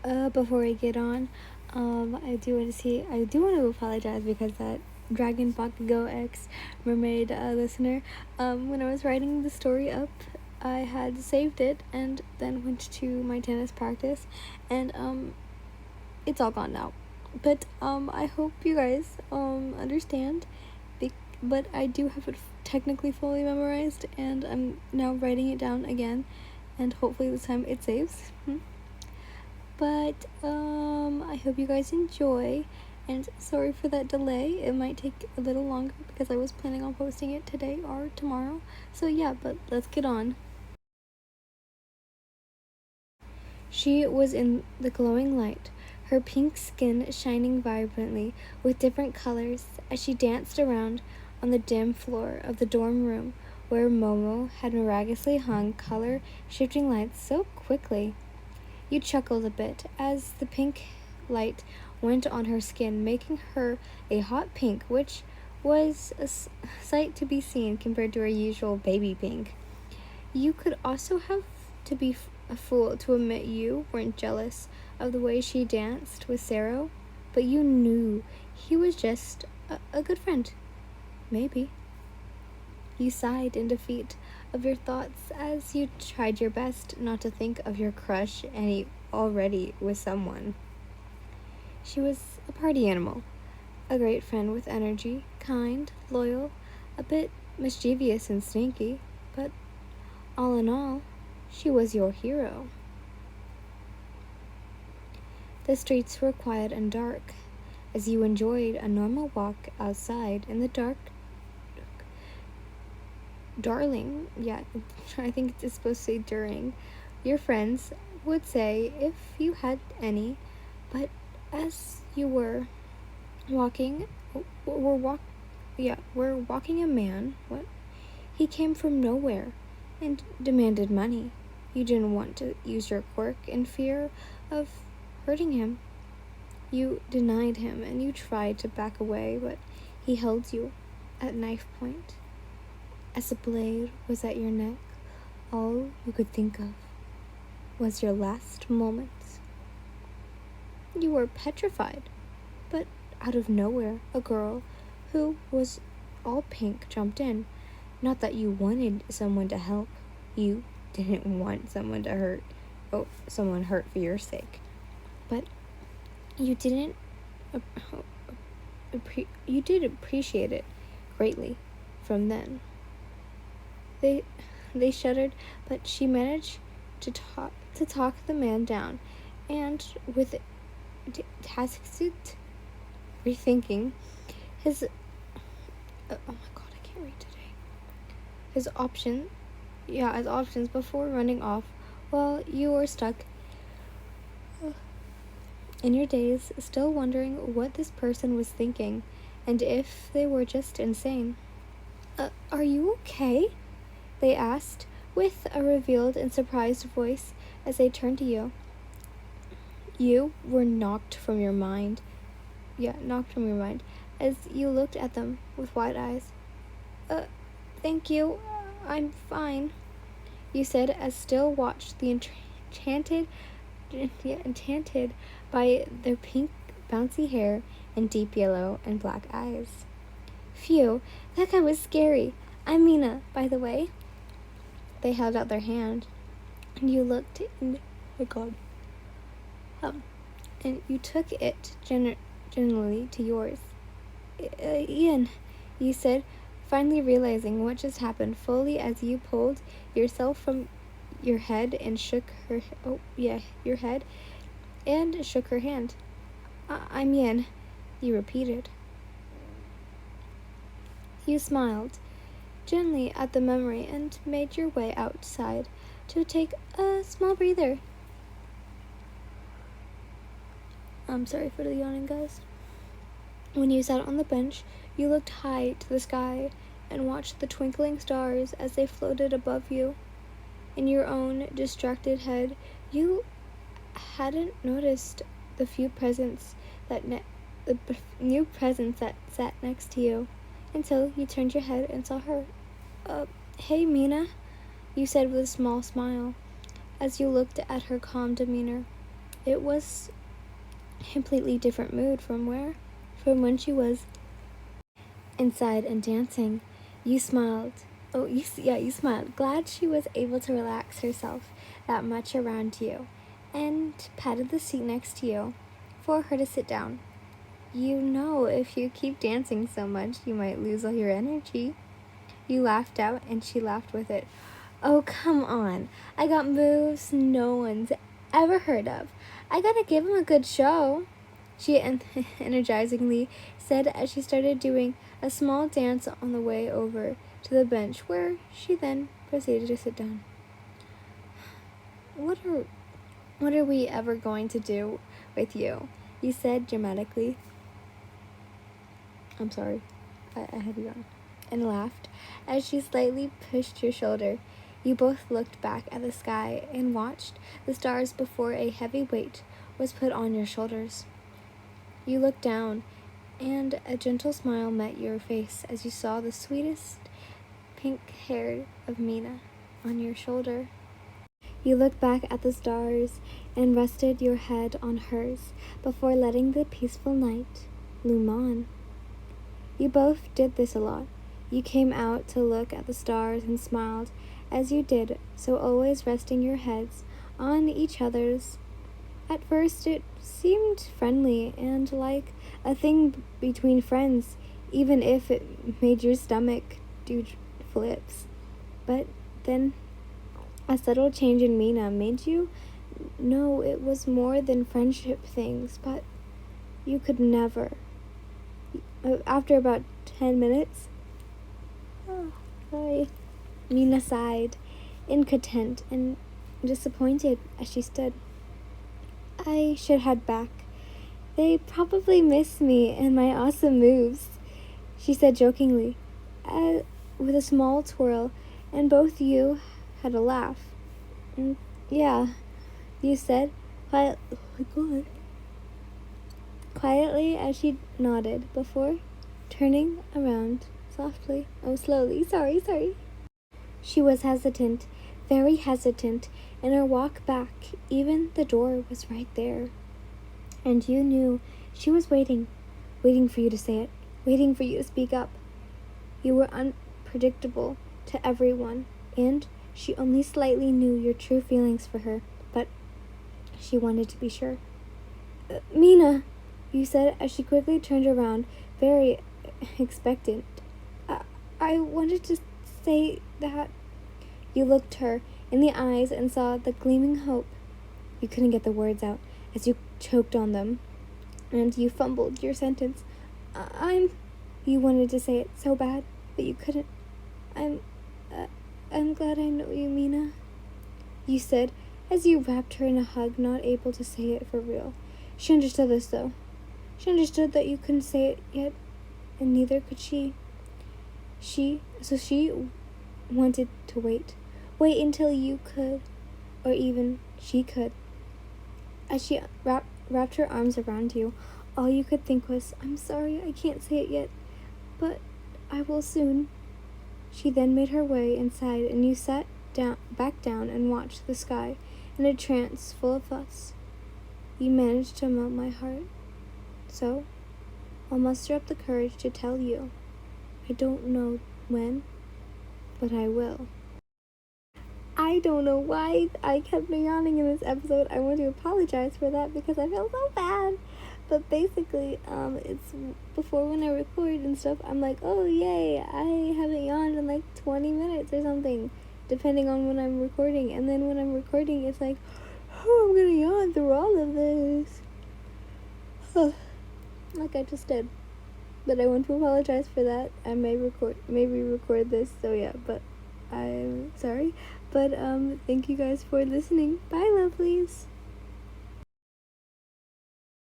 Before I get on, I do want to apologize because that Dragon Bakugo X Mermaid listener, when I was writing the story up, I had saved it and then went to my tennis practice, and it's all gone now. But I hope you guys understand. But I do have it technically fully memorized, and I'm now writing it down again, and hopefully this time it saves. But I hope you guys enjoy, and sorry for that delay. It might take a little longer because I was planning on posting it today or tomorrow. So yeah, but let's get on. She was in the glowing light, her pink skin shining vibrantly with different colors as she danced around on the dim floor of the dorm room where Momo had miraculously hung color shifting lights so quickly. You chuckled a bit as the pink light went on her skin, making her a hot pink, which was a sight to be seen compared to her usual baby pink. You could also have to be a fool to admit you weren't jealous of the way she danced with Sarah, but you knew he was just a good friend. Maybe. You sighed in defeat of your thoughts as you tried your best not to think of your crush and he already was someone. She was a party animal, a great friend with energy, kind, loyal, a bit mischievous and sneaky, but all in all, she was your hero. The streets were quiet and dark as you enjoyed a normal walk outside in the dark. Darling, yeah, I think it's supposed to say during. Your friends would say if you had any, but as you were walking, we're walking a man. What? He came from nowhere and demanded money. You didn't want to use your quirk in fear of hurting him. You denied him and you tried to back away, but he held you at knife point. As the blade was at your neck, all you could think of was your last moments. You were petrified, but out of nowhere, a girl who was all pink jumped in. Not that you wanted someone to help. You didn't want someone to hurt. Oh, someone hurt for your sake. But you didn't. You did appreciate it greatly from then. They shuddered, but she managed to talk the man down, and with tacit rethinking, his oh my god, I can't read today. His options before running off, while you were stuck in your daze, still wondering what this person was thinking, and if they were just insane. Are you okay? They asked, with a revealed and surprised voice as they turned to you. You were knocked from your mind. As you looked at them with wide eyes. Thank you. I'm fine, you said as still watched the enchanted by their pink bouncy hair and deep yellow and black eyes. Phew, that guy was scary. I'm Mina, by the way. They held out their hand, and you looked in. Oh my god. And you took it generally to yours. Ian, you said, finally realizing what just happened fully as you pulled yourself from your head and shook her. Your head, and shook her hand. I'm Ian, you repeated. You smiled gently at the memory and made your way outside to take a small breather. I'm sorry for the yawning, guys. When you sat on the bench, you looked high to the sky and watched the twinkling stars as they floated above you. In your own distracted head, you hadn't noticed the new presence that sat next to you until you turned your head and saw her. Hey, Mina, you said with a small smile as you looked at her calm demeanor. It was a completely different mood from when she was inside and dancing. You smiled. Oh, you smiled. Glad she was able to relax herself that much around you, and patted the seat next to you for her to sit down. You know, if you keep dancing so much, you might lose all your energy. You laughed out, and she laughed with it. Oh, come on. I got moves no one's ever heard of. I gotta give him a good show, she energizingly said as she started doing a small dance on the way over to the bench, where she then proceeded to sit down. What are we ever going to do with you? You said dramatically. I'm sorry. I had you on. And laughed as she slightly pushed your shoulder. You both looked back at the sky and watched the stars before a heavy weight was put on your shoulders. You looked down, and a gentle smile met your face as you saw the sweetest pink hair of Mina on your shoulder. You looked back at the stars and rested your head on hers before letting the peaceful night loom on. You both did this a lot. You came out to look at the stars and smiled as you did so, always resting your heads on each other's. At first it seemed friendly and like a thing between friends, even if it made your stomach do flips. But then a subtle change in Mina made you know it was more than friendship things, but you could never. After about 10 minutes, Mina sighed, incontent and disappointed as she stood. I should head back. They probably miss me and my awesome moves, she said jokingly, with a small twirl, and both you had a laugh. Yeah, you said, quietly as she nodded before turning around softly. Oh, slowly. Sorry. She was hesitant, very hesitant, in her walk back. Even the door was right there. And you knew she was waiting for you to say it, waiting for you to speak up. You were unpredictable to everyone, and she only slightly knew your true feelings for her, but she wanted to be sure. Mina, you said as she quickly turned around, very expectant. I wanted to say that. You looked her in the eyes and saw the gleaming hope. You couldn't get the words out as you choked on them, and you fumbled your sentence. You wanted to say it so bad, but you couldn't. I'm glad I know you, Mina, you said as you wrapped her in a hug, not able to say it for real. She understood this, though. She understood that you couldn't say it yet, and neither could she. So she wanted to wait until you could, or even she could. As she wrapped her arms around you, all you could think was, I'm sorry, I can't say it yet, but I will soon. She then made her way inside, and you sat back down and watched the sky in a trance full of us. You managed to melt my heart. So, I'll muster up the courage to tell you. I don't know when, but I will. I don't know why I kept yawning in this episode. I want to apologize for that because I feel so bad. But basically, it's before when I record and stuff, I'm like, oh yay, I haven't yawned in like 20 minutes or something, depending on when I'm recording. And then when I'm recording, it's like, oh, I'm gonna yawn through all of this. Like I just did. But I want to apologize for that. I may record this, so yeah, but I'm sorry. But thank you guys for listening. Bye, lovelies.